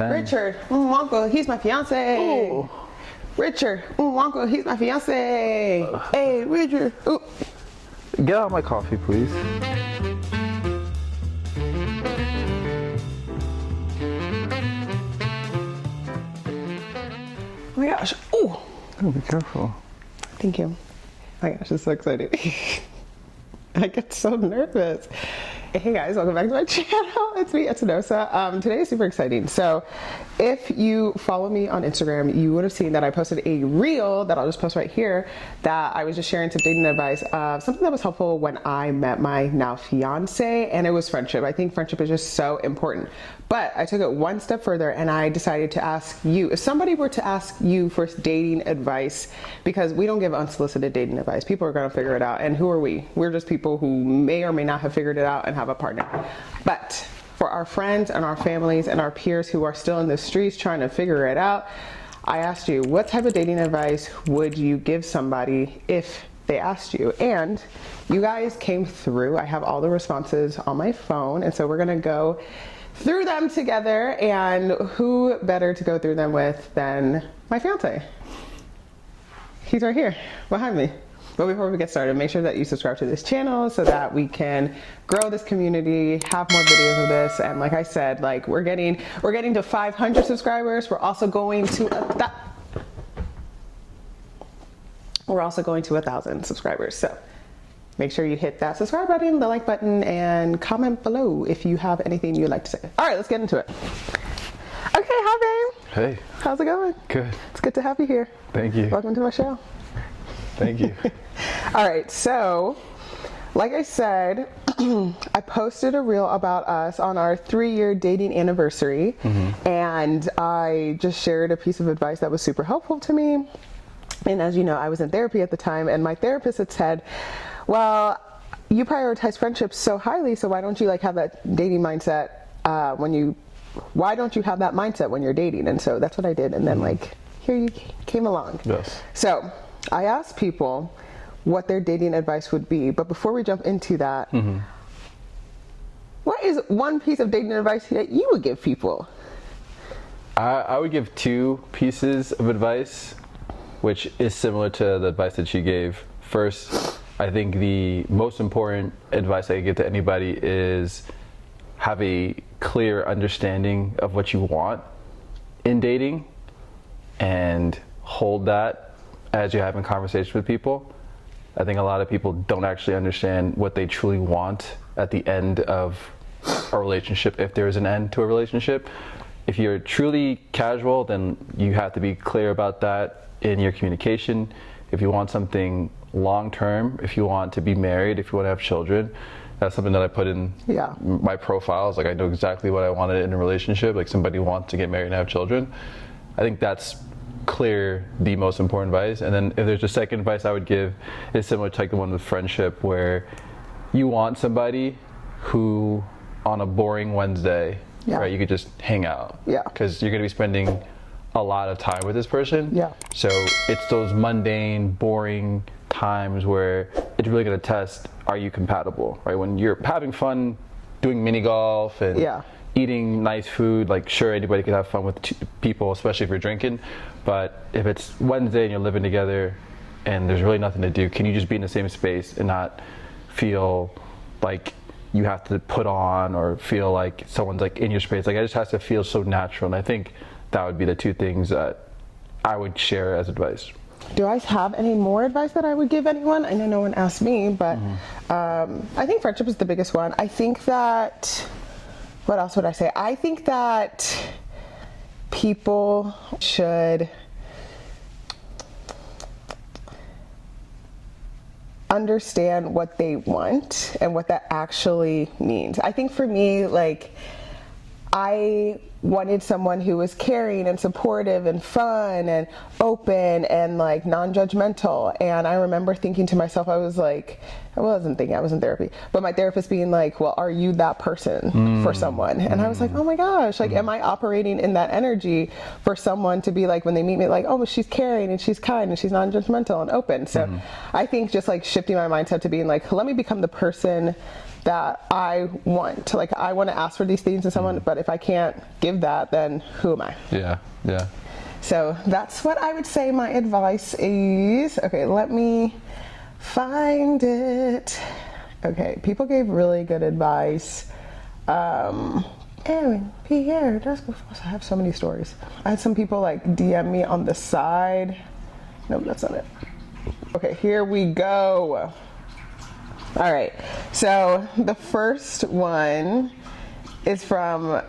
10. Richard, uncle, he's my fiance. Ooh. Richard, uncle, he's my fiance. Hey, Richard. Ooh. Get out my coffee, please. Oh my gosh. Ooh. Oh, be careful. Thank you. Oh my gosh, I'm so excited. I get so nervous. Hey guys, welcome back to my channel. It's me, Espinosa. Today is super exciting. So if you follow me on Instagram, you would have seen that I posted a reel that I'll just post right here that I was just sharing some dating advice of something that was helpful when I met my now fiance, and it was friendship. I think friendship is just so important. But I took it one step further and I decided to ask you, if somebody were to ask you for dating advice, because we don't give unsolicited dating advice, people are gonna figure it out. And who are we? We're just people who may or may not have figured it out and have a partner. But for our friends and our families and our peers who are still in the streets trying to figure it out, I asked you, what type of dating advice would you give somebody if they asked you? And you guys came through. I have all the responses on my phone, and so we're gonna go through them together, and who better to go through them with than my fiance? He's right here behind me. But before we get started, make sure that you subscribe to this channel so that we can grow this community, have more videos of this, and like I said, like we're getting to 500 subscribers. We're also going to 1,000 subscribers. So make sure you hit that subscribe button, the like button, and comment below if you have anything you'd like to say. All right, let's get into it. Okay, hi babe. Hey. How's it going? Good. It's good to have you here. Thank you. Welcome to my show. Thank you. All right, so like I said, I posted a reel about us on our 3-year dating anniversary, and I just shared a piece of advice that was super helpful to me. And as you know, I was in therapy at the time, and my therapist had said, well, you prioritize friendships so highly, so why don't you like have that dating mindset why don't you have that mindset when you're dating? And so that's what I did, and then like here you came along. Yes. So I asked people what their dating advice would be, but before we jump into that, what is one piece of dating advice that you would give people? I would give 2 pieces of advice, which is similar to the advice that she gave. First, I think the most important advice I could give to anybody is have a clear understanding of what you want in dating and hold that as you're having conversations with people. I think a lot of people don't actually understand what they truly want at the end of a relationship, if there is an end to a relationship. If you're truly casual, then you have to be clear about that in your communication. If you want something long-term, if you want to be married, if you want to have children, that's something that I put in my profiles. Like I know exactly what I wanted in a relationship, like somebody who wants to get married and have children. I think that's clear, the most important advice. And then if there's a second advice I would give, is similar to like the one with friendship, where you want somebody who on a boring Wednesday, right, you could just hang out. Yeah. Because you're gonna be spending a lot of time with this person. Yeah. So it's those mundane, boring times where it's really gonna test, are you compatible, right? When you're having fun doing mini golf and eating nice food, like sure, anybody can have fun with people, especially if you're drinking. But if it's Wednesday and you're living together and there's really nothing to do, can you just be in the same space and not feel like you have to put on or feel like someone's like in your space? Like it just has to feel so natural. And I think that would be the 2 things that I would share as advice. Do I have any more advice that I would give anyone? I know no one asked me, but I think friendship is the biggest one. I think that, what else would I say? I think that people should understand what they want and what that actually means. I think for me, like, I wanted someone who was caring and supportive and fun and open and like non-judgmental. And I remember thinking to myself, I was like, I wasn't thinking, I was in therapy, but my therapist being like, well, are you that person for someone? And I was like, oh my gosh, like, am I operating in that energy for someone to be like, when they meet me, like, oh, but she's caring and she's kind and she's non-judgmental and open. So I think just like shifting my mindset to being like, let me become the person that I want. Like, I want to ask for these things in someone, but if I can't give that, then who am I? Yeah, yeah. So that's what I would say my advice is. Okay, let me find it. Okay, people gave really good advice. Aaron, Pierre, that's before. I have so many stories. I had some people like DM me on the side. Nope, that's not it. Okay, here we go. All right, so the first one is from,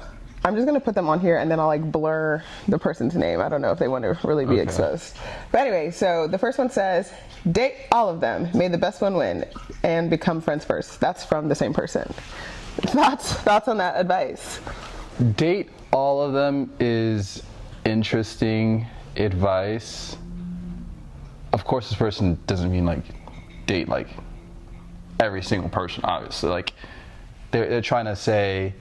I'm just gonna put them on here and then I'll like blur the person's name. I don't know if they want to really be exposed. But anyway, so the first one says, date all of them, may the best one win, and become friends first. That's from the same person. Thoughts on that advice? Date all of them is interesting advice. Of course, this person doesn't mean like date like every single person, obviously. Like they're trying to say,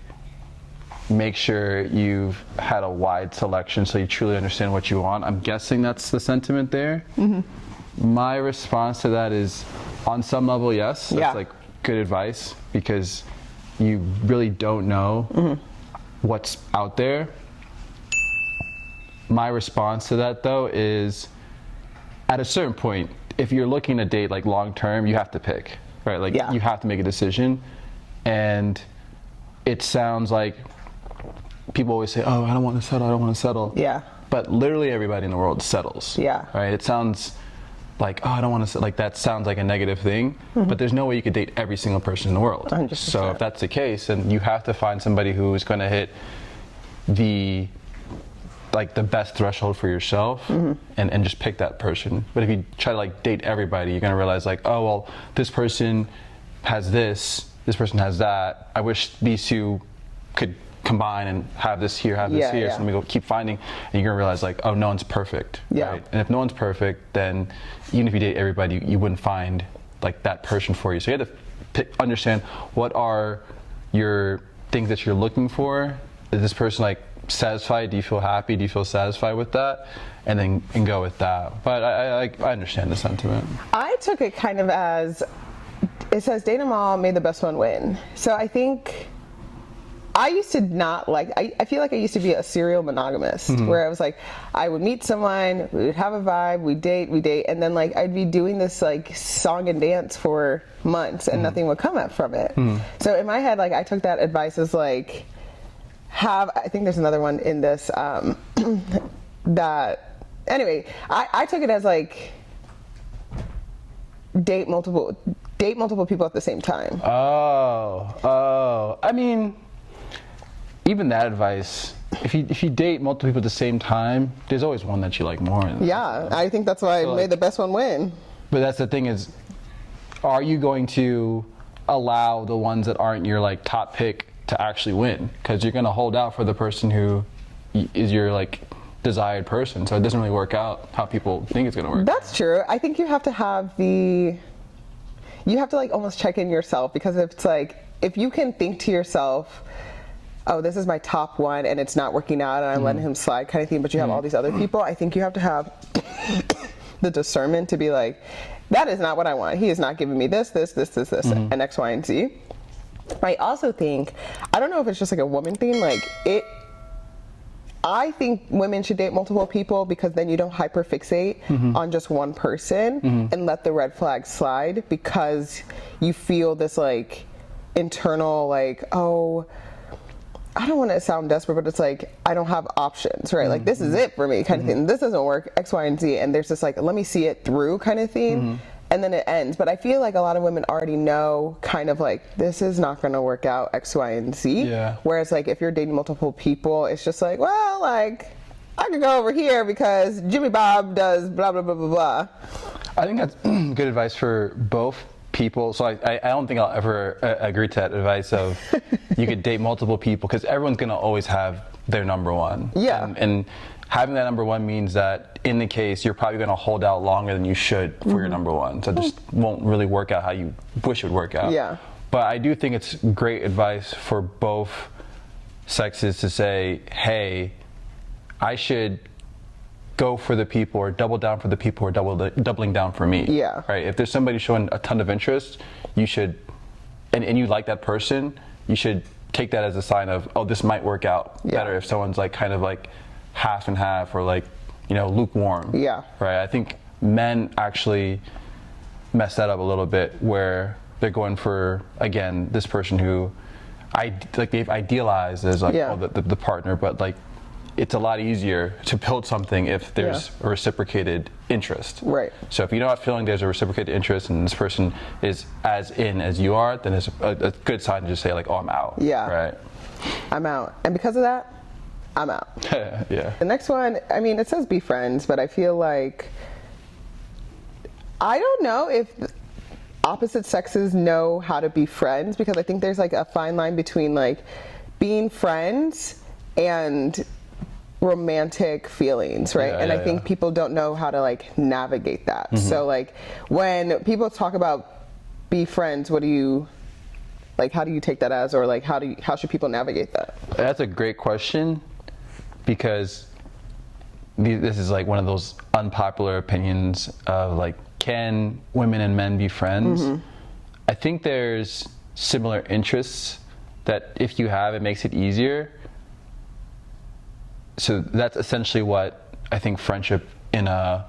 make sure you've had a wide selection so you truly understand what you want. I'm guessing that's the sentiment there. My response to that is, on some level, yes. That's like good advice, because you really don't know what's out there. My response to that, though, is at a certain point, if you're looking to date like long term, you have to pick, right? Like you have to make a decision. And it sounds like people always say, oh, I don't want to settle, I don't want to settle. Yeah. But literally everybody in the world settles. Yeah. Right? It sounds like, oh, I don't want to, like that sounds like a negative thing, but there's no way you could date every single person in the world. 100%. So if that's the case, then you have to find somebody who is going to hit the best threshold for yourself, and just pick that person. But if you try to like date everybody, you're going to realize like, oh, well, this person has this person has that. I wish these two could combine and have this here, have this here. So then we go keep finding, and you're gonna realize like, oh, no one's perfect. Right? And if no one's perfect, then even if you date everybody, you wouldn't find like that person for you. So you have to understand, what are your things that you're looking for. Is this person like satisfied? Do you feel happy? Do you feel satisfied with that? And go with that. But I understand the sentiment. I took it kind of as, it says date them all, may the best one win. So I think I used to not like, I feel like I used to be a serial monogamist, where I was like, I would meet someone, we would have a vibe, we date, and then like I'd be doing this like song and dance for months and nothing would come up from it. So in my head, like I took that advice as like, I think there's another one in this, that, anyway, I took it as like, date multiple people at the same time. I mean, even that advice, if you date multiple people at the same time, there's always one that you like more. I think that's why I made the best one win. But that's the thing is, are you going to allow the ones that aren't your like top pick to actually win? Because you're going to hold out for the person who is your like desired person, so it doesn't really work out how people think it's going to work. That's true. I think you have to have you have to like almost check in yourself, because if it's like, if you can think to yourself, oh, this is my top one and it's not working out and I'm letting him slide kind of thing, but you have all these other people, I think you have to have the discernment to be like, that is not what I want. He is not giving me this, and X, Y, and Z. I also think, I don't know if it's just like a woman thing, like I think women should date multiple people, because then you don't hyperfixate on just one person and let the red flags slide, because you feel this like internal like, oh, I don't want to sound desperate, but it's like, I don't have options, right? Like, this is it for me kind of thing. This doesn't work, X, Y, and Z. And there's this like, let me see it through kind of thing. And then it ends. But I feel like a lot of women already know kind of like, this is not going to work out, X, Y, and Z. Whereas like, if you're dating multiple people, it's just like, well, like, I could go over here because Jimmy Bob does blah, blah, blah, blah, blah. I think that's good advice for both people. So I don't think I'll ever agree to that advice of you could date multiple people, because everyone's going to always have their number one. And having that number one means that in the case, you're probably going to hold out longer than you should for your number one. So it just won't really work out how you wish it would work out. But I do think it's great advice for both sexes to say, hey, I should go for the people, or double down for the people who are doubling down for me. Right? If there's somebody showing a ton of interest, you should and you like that person, you should take that as a sign of, oh, this might work out better if someone's like kind of like half and half, or like, you know, lukewarm. Yeah. Right. I think men actually mess that up a little bit, where they're going for, again, this person who they've idealized as like the partner, but like it's a lot easier to build something if there's a reciprocated interest. Right. So if you're not feeling there's a reciprocated interest and this person is as in as you are, then it's a good sign to just say like, oh, I'm out. Yeah. Right. I'm out. And because of that, I'm out. Yeah. The next one, I mean, it says be friends, but I feel like, I don't know if opposite sexes know how to be friends, because I think there's like a fine line between like being friends and romantic feelings, right? And I think people don't know how to like navigate that. So like when people talk about be friends, what do you like, how do you take that as, or like how should people navigate that? That's a great question, because this is like one of those unpopular opinions of like, can women and men be friends? I think there's similar interests that if you have, it makes it easier. So that's essentially what I think friendship in a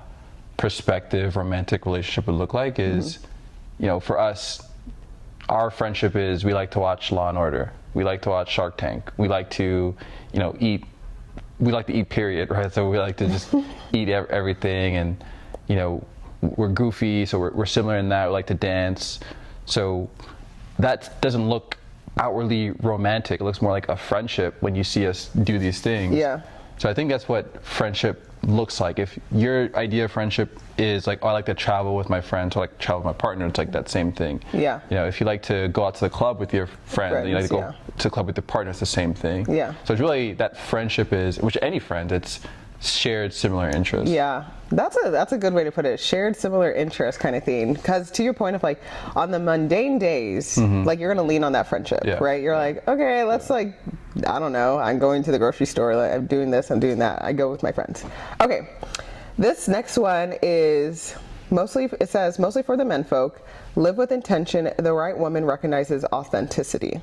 prospective romantic relationship would look like is, you know, for us, our friendship is we like to watch Law and Order. We like to watch Shark Tank. We like to, you know, eat. We like to eat, period, right? So we like to just eat everything, and, you know, we're goofy, so we're similar in that. We like to dance. So that doesn't look outwardly romantic. It looks more like a friendship when you see us do these things. Yeah. So I think that's what friendship looks like. If your idea of friendship is like, oh, I like to travel with my friends, or like travel with my partner, it's like that same thing. Yeah. You know, if you like to go out to the club with your friends, you like to go to the club with your partner, it's the same thing. Yeah. So it's really that friendship is, which any friend, it's shared similar interests. Yeah, that's a good way to put it. Shared similar interest kind of thing. Because to your point of like on the mundane days, like you're gonna lean on that friendship, right? You're like, okay, let's like, I don't know, I'm going to the grocery store, like, I'm doing this, I'm doing that. I go with my friends. Okay, this next one is mostly, it says mostly for the men folk. Live with intention. The right woman recognizes authenticity.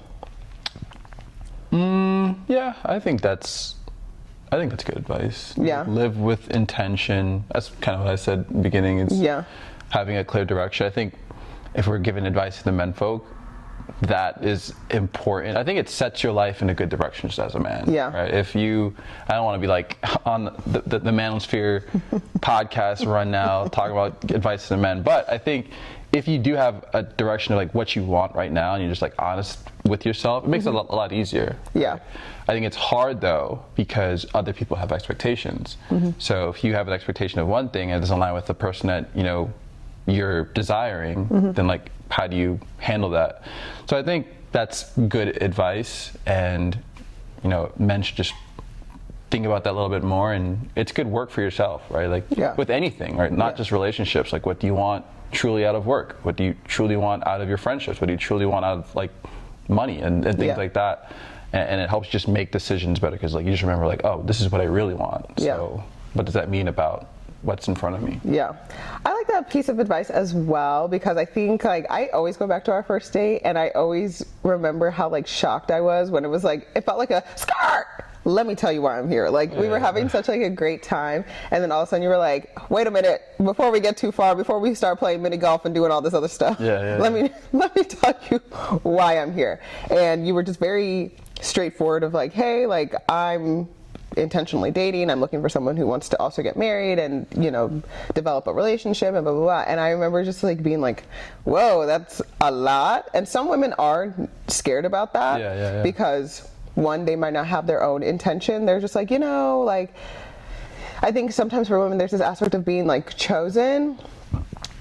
Yeah, I think that's good advice. Yeah. Live with intention. That's kind of what I said in the beginning. It's having a clear direction. I think if we're giving advice to the men folk, that is important. I think it sets your life in a good direction just as a man. Yeah. Right? If you, I don't want to be like on the Manosphere podcast run now, talking about advice to the men, but I think if you do have a direction of like what you want right now, and you're just like honest with yourself, it makes it a lot easier. Yeah. I think it's hard though, because other people have expectations. So if you have an expectation of one thing and it doesn't align with the person that, you know, you're desiring, then like, how do you handle that? So I think that's good advice, and, you know, men should just think about that a little bit more, and it's good work for yourself, right? Like with anything, right? Not just relationships. Like, what do you want truly out of work? What do you truly want out of your friendships? What do you truly want out of like money and things like that? And it helps just make decisions better, because like you just remember like, oh, this is what I really want. So what does that mean about what's in front of me? Yeah, I like that piece of advice as well, because I think like I always go back to our first date, and I always remember how like shocked I was when it was like, it felt like a skirt. Let me tell you why I'm here. Like we were having such like a great time, and then all of a sudden you were like, wait a minute, before we get too far, before we start playing mini golf and doing all this other stuff, let me tell you why I'm here. And you were just very straightforward of like, hey, like I'm intentionally dating, I'm looking for someone who wants to also get married and, you know, develop a relationship and blah blah blah. And I remember just like being like, whoa, that's a lot. And some women are scared about that because one, they might not have their own intention. They're just like, you know, like I think sometimes for women there's this aspect of being like chosen,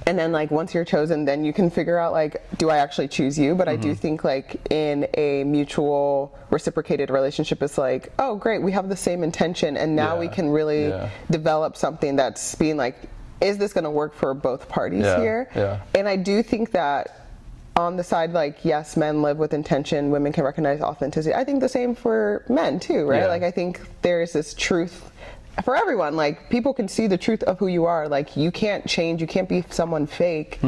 and then like once you're chosen, then you can figure out like, do I actually choose you? But I do think like in a mutual reciprocated relationship, it's like, oh great, we have the same intention, and now we can really develop something that's being like, is this going to work for both parties here? And I do think that on the side, like, yes, men live with intention, women can recognize authenticity. I think the same for men too, right? Like I think there's this truth for everyone. Like people can see the truth of who you are. Like you can't change, you can't be someone fake,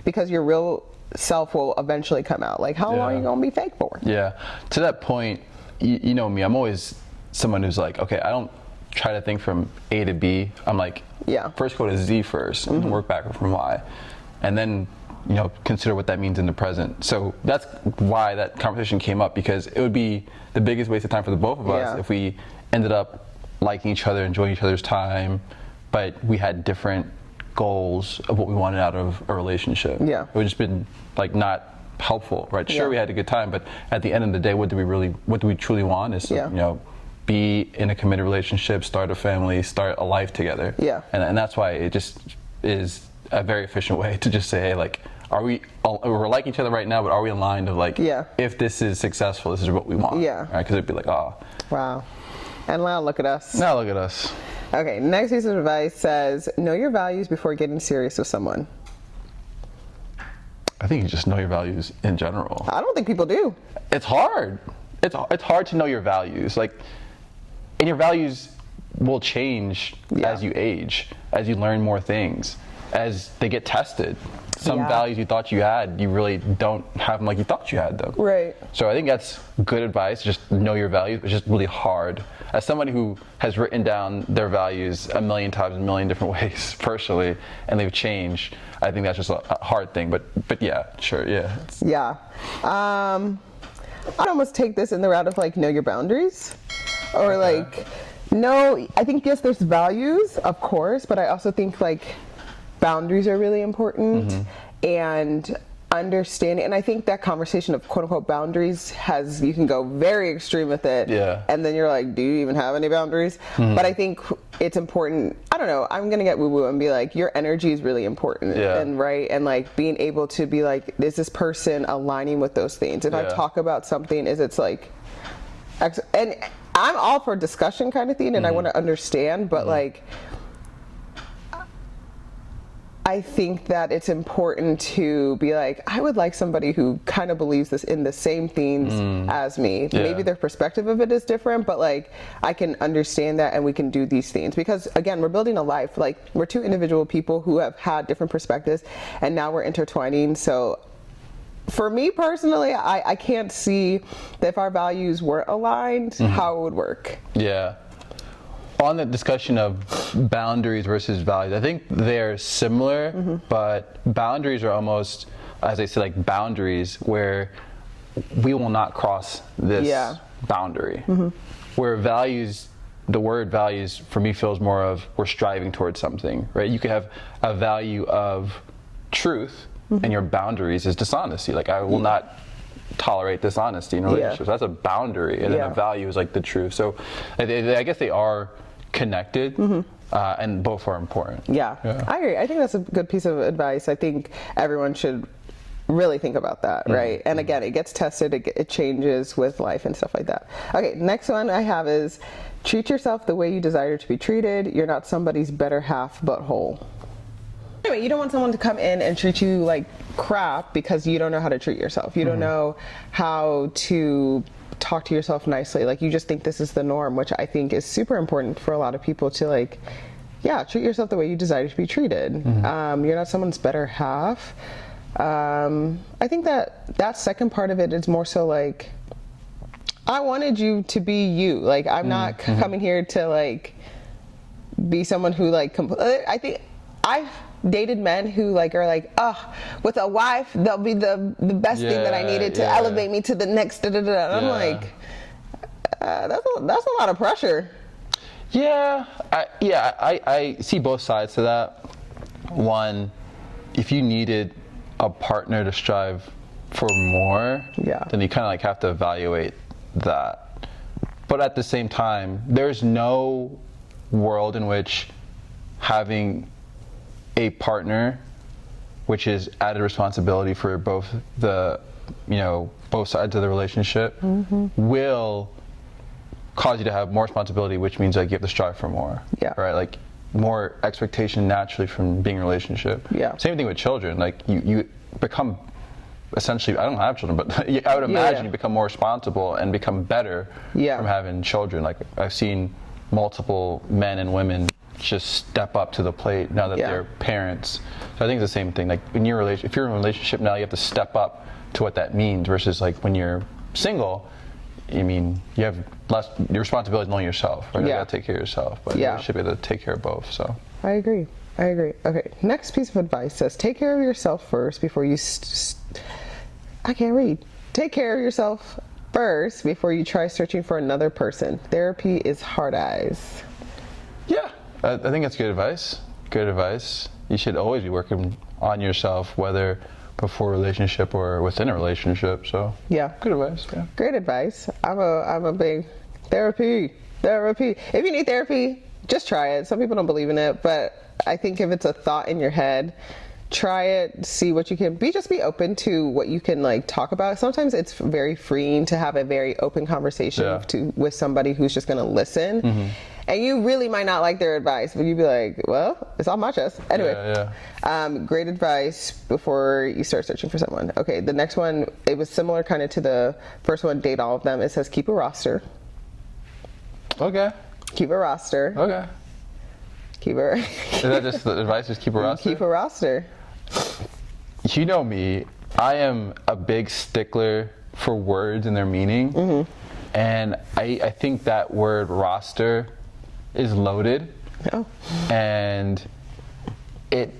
because your real self will eventually come out. Like, how long are you gonna be fake for? Yeah. To that point, you know me, I'm always someone who's like, okay, I don't try to think from A to B. I'm like, first go to Z first and work backward from Y. And then, you know, consider what that means in the present. So that's why that conversation came up, because it would be the biggest waste of time for the both of us if we ended up liking each other, enjoying each other's time, but we had different goals of what we wanted out of a relationship. Yeah. It would just been like not helpful, right? Sure, we had a good time, but at the end of the day, what do we truly want is to, you know, be in a committed relationship, start a family, start a life together. Yeah. And that's why it just is a very efficient way to just say, hey, like, we're like each other right now, but are we aligned of like, if this is successful, this is what we want. Yeah. Right? Because it'd be like, oh. Wow. And now look at us. Now look at us. Okay, next piece of advice says, know your values before getting serious with someone. I think you just know your values in general. I don't think people do. It's hard. It's hard to know your values. Like, and your values will change as you age, as you learn more things, as they get tested. Some values you thought you had, you really don't have them like you thought you had them. Right. So I think that's good advice, just know your values. It's just really hard. As somebody who has written down their values a million times in a million different ways personally, and they've changed, I think that's just a hard thing. But yeah, sure, yeah. Yeah. I'd almost take this in the route of like, know your boundaries. Or like, no, I think yes, there's values, of course, but I also think like boundaries are really important, and understanding, and I think that conversation of quote unquote boundaries you can go very extreme with it, and then you're like, do you even have any boundaries? But I think it's important, I don't know, I'm gonna get woo woo and be like, your energy is really important, and and like being able to be like, is this person aligning with those things? If I talk about something, is it's like, and I'm all for discussion kind of thing, and I want to understand, but like, I think that it's important to be like, I would like somebody who kind of believes this in the same things as me. Maybe their perspective of it is different, but like, I can understand that and we can do these things. Because again, we're building a life. Like, we're two individual people who have had different perspectives, and now we're intertwining. So for me personally, I can't see that if our values weren't aligned, how it would work. Yeah. On the discussion of boundaries versus values, I think they're similar, but boundaries are almost, as I say, like boundaries where we will not cross this boundary. Where values, the word values for me feels more of we're striving towards something, right? You could have a value of truth, and your boundaries is dishonesty. Like, I will not tolerate dishonesty in relationships. That's a boundary, and then a value is like the truth. So I guess they are connected, and both are important. I agree. I think that's a good piece of advice. I think everyone should really think about that, right? And again, it gets tested, it changes with life and stuff like that. Okay, next one I have is, treat yourself the way you desire to be treated. You're not somebody's better half, but whole. Anyway, you don't want someone to come in and treat you like crap because you don't know how to treat yourself. You don't know how to talk to yourself nicely. Like, you just think this is the norm, which I think is super important for a lot of people to like, treat yourself the way you desire to be treated. You're not someone's better half. I think that second part of it is more so like, I wanted you to be you. Like, I'm not coming here to like be someone who like, I think I've dated men who like are like, oh, with a wife they'll be the best thing that I needed to elevate me to the next And I'm like, that's a lot of pressure. I see both sides to that. One, if you needed a partner to strive for more, then you kind of like have to evaluate that. But at the same time, there's no world in which having a partner, which is added responsibility for both sides of the relationship, will cause you to have more responsibility, which means like you have to strive for more. Right? Like, more expectation naturally from being in a relationship. Same thing with children. Like, you become essentially, I don't have children, but I would imagine you become more responsible and become better from having children. Like, I've seen multiple men and women just step up to the plate now that they're parents. So I think it's the same thing. Like in your if you're in a relationship now, you have to step up to what that means. Versus like when you're single, I mean, you have less. Your responsibility is only yourself. Right? You gotta take care of yourself, but you should be able to take care of both. So I agree. Okay, next piece of advice says take care of yourself first before you. I can't read. Take care of yourself first before you try searching for another person. Therapy is hard eyes. Yeah, I think that's good advice. Good advice. You should always be working on yourself, whether before a relationship or within a relationship. So yeah, good advice. Yeah, great advice. I'm a big therapy. If you need therapy, just try it. Some people don't believe in it, but I think if it's a thought in your head, try it, see what you can be. Just be open to what you can like talk about. Sometimes it's very freeing to have a very open conversation with somebody who's just going to listen. Mm-hmm. And you really might not like their advice, but you'd be like, well, it's on my chest. Anyway, great advice before you start searching for someone. Okay, the next one, it was similar kind of to the first one, date all of them. It says keep a roster. Okay. Keep a roster. Okay. Is that just the advice? Just keep a roster? Keep a roster. You know me. I am a big stickler for words and their meaning. Mm-hmm. And I think that word roster is loaded. Oh. And the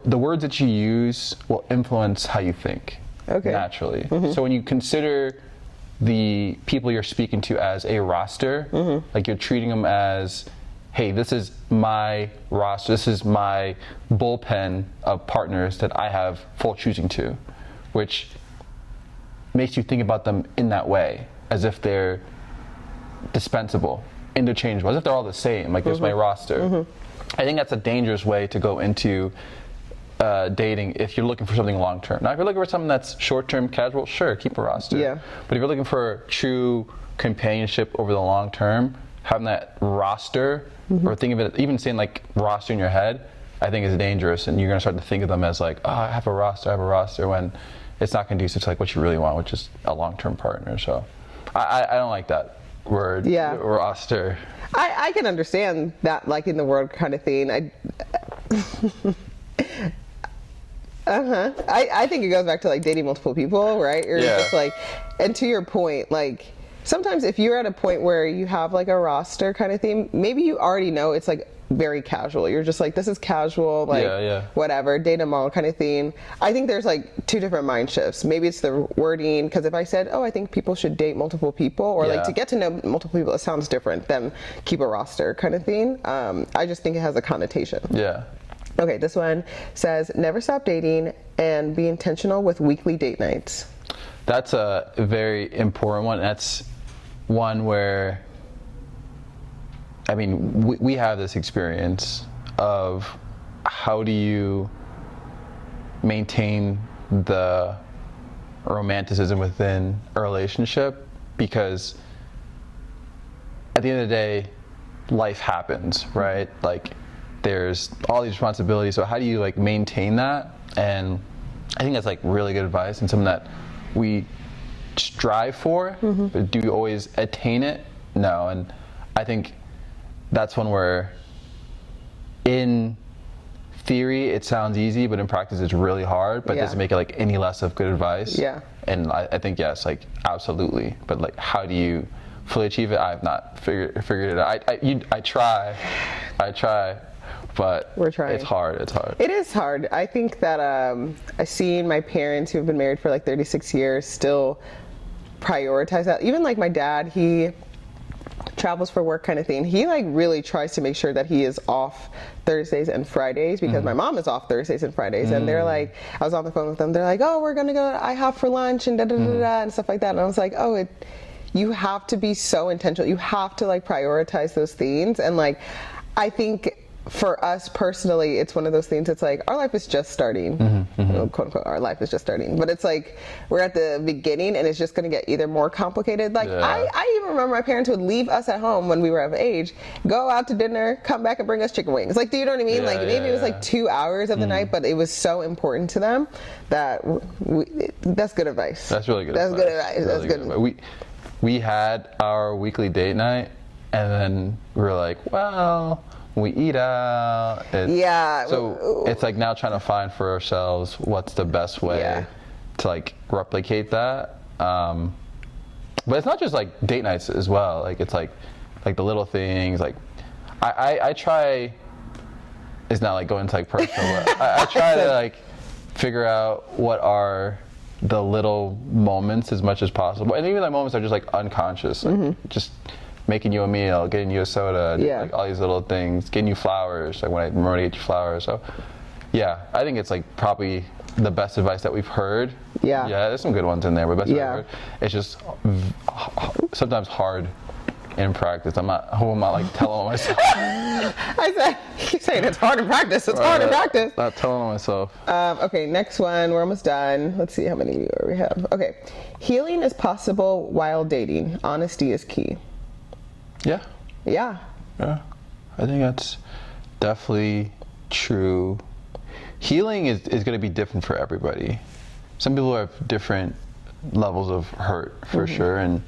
words that you use will influence how you think. Okay. Naturally. Mm-hmm. So when you consider the people you're speaking to as a roster, mm-hmm. like you're treating them as, hey, this is my roster, this is my bullpen of partners that I have full choosing to, which makes you think about them in that way, as if they're dispensable, interchangeable, as if they're all the same, like there's my roster. Mm-hmm. I think that's a dangerous way to go into dating if you're looking for something long term. Now, if you're looking for something that's short term, casual, sure, keep a roster. Yeah. But if you're looking for true companionship over the long term, having that roster, mm-hmm. or think of it, even saying like roster in your head, I think is dangerous, and you're gonna start to think of them as like, oh, I have a roster, when it's not conducive to like what you really want, which is a long term partner. So I don't like that word, roster. I can understand that, like in the word kind of thing. I think it goes back to like dating multiple people, right? You're just like, and to your point, like sometimes if you're at a point where you have like a roster kind of thing, maybe you already know it's like very casual. You're just like, this is casual, like whatever, date them all kind of thing. I think there's like two different mind shifts. Maybe it's the wording, because if I said, oh, I think people should date multiple people, or like to get to know multiple people, it sounds different than keep a roster kind of thing. I just think it has a connotation. Yeah. Okay, this one says, never stop dating and be intentional with weekly date nights. That's a very important one. That's one where, I mean, we have this experience of how do you maintain the romanticism within a relationship, because at the end of the day, life happens, right? Like, there's all these responsibilities, so how do you like maintain that? And I think that's like really good advice, and something that we strive for, mm-hmm. but do you always attain it? No. And I think that's one where in theory it sounds easy, but in practice it's really hard, but it doesn't make it like any less of good advice. Yeah. And I think yes, like absolutely, but like how do you fully achieve it? I've not figured it out. I try, but we're trying. It's hard. It is hard. I think that I've seen my parents who have been married for like 36 years still prioritize that. Even like my dad, he travels for work kind of thing. He like really tries to make sure that he is off Thursdays and Fridays, because my mom is off Thursdays and Fridays. And they're like, I was on the phone with them. They're like, oh, we're going to go to IHOP for lunch and da-da-da-da and stuff like that. And I was like, oh, you have to be so intentional. You have to like prioritize those things. And like, I think for us personally, it's one of those things. It's like our life is just starting, quote unquote, our life is just starting. But it's like we're at the beginning, and it's just going to get either more complicated. Like I even remember my parents would leave us at home when we were of age, go out to dinner, come back and bring us chicken wings. Like, do you know what I mean? Like maybe it was like 2 hours of the night, but it was so important to them that that's good advice. That's really good. That's advice. Good advice. Really that's good. We had our weekly date night. and then we're like, well, we eat out. So it's like now trying to find for ourselves what's the best way to like replicate that. But it's not just like date nights as well. Like it's like the little things. Like I try. It's not like going to like personal. But I try to like figure out what are the little moments as much as possible, and even like moments are just like unconscious, like just making you a meal, getting you a soda, like all these little things, getting you flowers. Like when I remember to get you flowers. So yeah, I think it's like probably the best advice that we've heard. Yeah, there's some good ones in there, but best advice I've heard. It's just sometimes hard in practice. I'm not like telling on myself. I said, keep saying it's hard in practice. It's hard in practice. Not telling on myself. Okay, next one. We're almost done. Let's see how many we have. Okay, healing is possible while dating. Honesty is key. Yeah. Yeah. Yeah. I think that's definitely true. Healing is going to be different for everybody. Some people have different levels of hurt for sure, and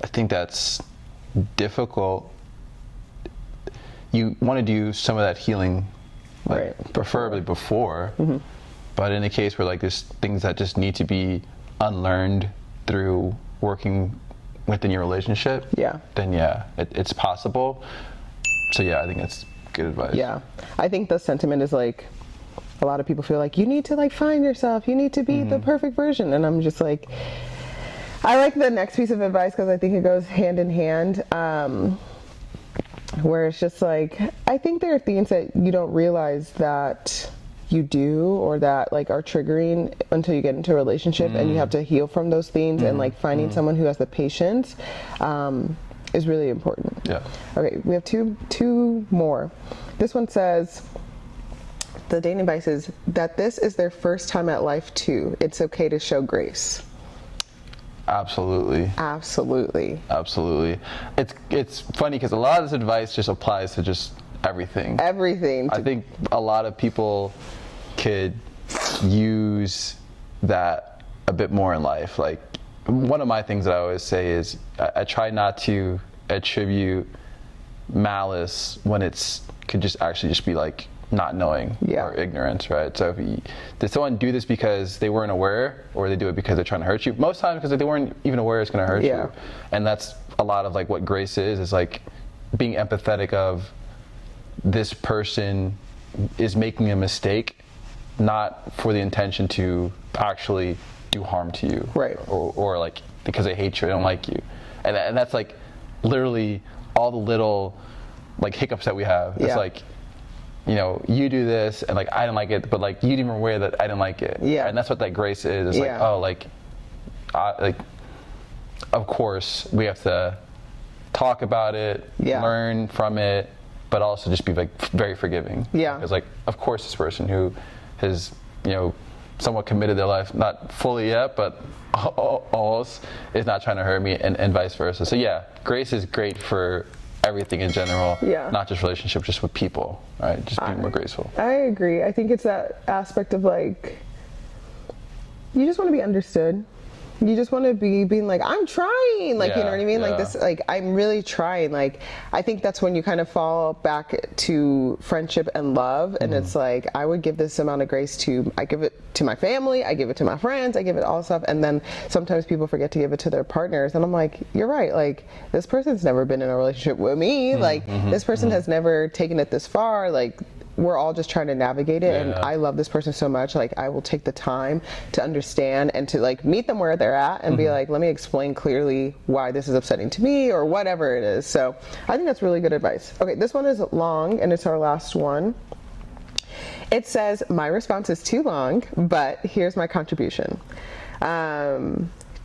I think that's difficult. You want to do some of that healing, like preferably before, but in a case where like there's things that just need to be unlearned through working within your relationship, then it's possible. So yeah, I think that's good advice. Yeah, I think the sentiment is like, a lot of people feel like you need to like find yourself, you need to be the perfect version, and I'm just like, I like the next piece of advice because I think it goes hand in hand, where it's just like, I think there are things that you don't realize that you do or that like are triggering until you get into a relationship, and you have to heal from those things, and like finding someone who has the patience is really important. Yeah. Okay, we have two more. This one says, the dating advice is that this is their first time at life too. It's okay to show grace. Absolutely. Absolutely. Absolutely. It's funny because a lot of this advice just applies to just everything. Everything. I think a lot of people could use that a bit more in life. Like one of my things that I always say is I try not to attribute malice when it's could just actually just be like not knowing or ignorance, right? So did someone do this because they weren't aware, or they do it because they're trying to hurt you? Most times because they weren't even aware it's going to hurt you. And that's a lot of like what grace is like being empathetic of this person is making a mistake, not for the intention to actually do harm to you, right? Or like because they hate you, they don't like you, and that's like literally all the little like hiccups that we have. It's like, you know, you do this and like I didn't like it, but like you didn't even aware that I didn't like it. Yeah. And that's what that grace is. It's like, oh, like of course we have to talk about it, learn from it, but also just be like very forgiving. Yeah. Because like, of course, this person who has, you know, somewhat committed their life, not fully yet, but almost, is not trying to hurt me, and vice versa. So yeah, grace is great for everything in general, not just relationships, just with people, right? Just being more graceful. I agree. I think it's that aspect of like, you just want to be understood. You just want to be being like, I'm trying, like, you know what I mean? Like this, like, I'm really trying. Like, I think that's when you kind of fall back to friendship and love. And it's like, I would give this amount of grace to, I give it to my family, I give it to my friends, I give it all stuff. And then sometimes people forget to give it to their partners. And I'm like, you're right. Like, this person's never been in a relationship with me. Like, this person has never taken it this far. Like, we're all just trying to navigate it, and I love this person so much. Like, I will take the time to understand and to like meet them where they're at and be like, let me explain clearly why this is upsetting to me or whatever it is. So I think that's really good advice. Okay, this one is long and it's our last one. It says, my response is too long, but here's my contribution.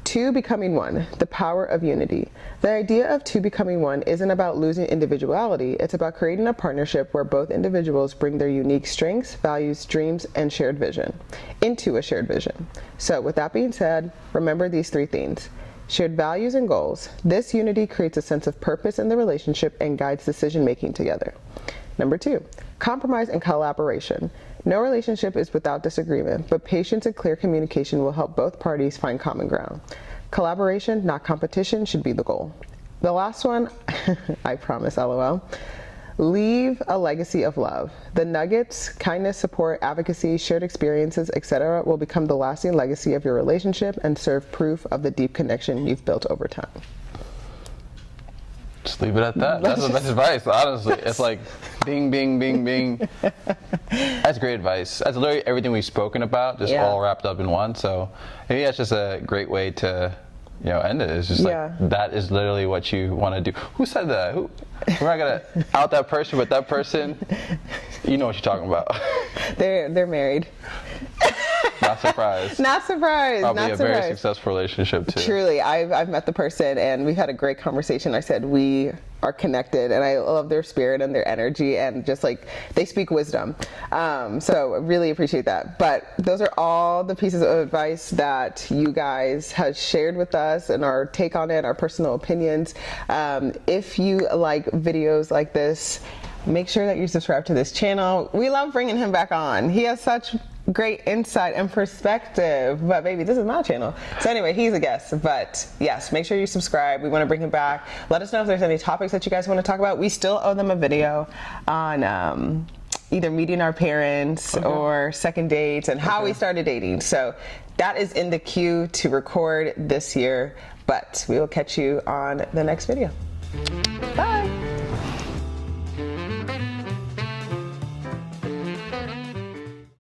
Two becoming one, the power of unity. The idea of two becoming one isn't about losing individuality. It's about creating a partnership where both individuals bring their unique strengths, values, dreams, and shared vision into a shared vision. So with that being said, remember these three things. Shared values and goals. This unity creates a sense of purpose in the relationship and guides decision making together. Number two, compromise and collaboration. No relationship is without disagreement, but patience and clear communication will help both parties find common ground. Collaboration, not competition, should be the goal. the last one, I promise, LOL. Leave a legacy of love. The nuggets, kindness, support, advocacy, shared experiences, etc. will become the lasting legacy of your relationship and serve proof of the deep connection you've built over time. Just leave it at that. That's the best advice, honestly. It's like bing, bing, bing, bing. That's great advice. That's literally everything we've spoken about, just all wrapped up in one. So maybe that's just a great way to, end it. It's just like, that is literally what you want to do. Who said that? We're not going to out that person, but that person, you know what you're talking about. They're married. Not surprised. Not surprised. Probably not a surprised. very successful relationship too. Truly, I've met the person and we've had a great conversation. I said we are connected, and I love their spirit and their energy, and just like they speak wisdom. So I really appreciate that. But those are all the pieces of advice that you guys have shared with us and our take on it, our personal opinions. If you like videos like this, make sure that you subscribe to this channel. We love bringing him back on. He has such great insight and perspective, but baby, this is my channel. So anyway, he's a guest, but yes, make sure you subscribe. We want to bring him back. Let us know if there's any topics that you guys want to talk about. We still owe them a video on either meeting our parents or second dates and how we started dating. So that is in the queue to record this year, but we will catch you on the next video. Bye.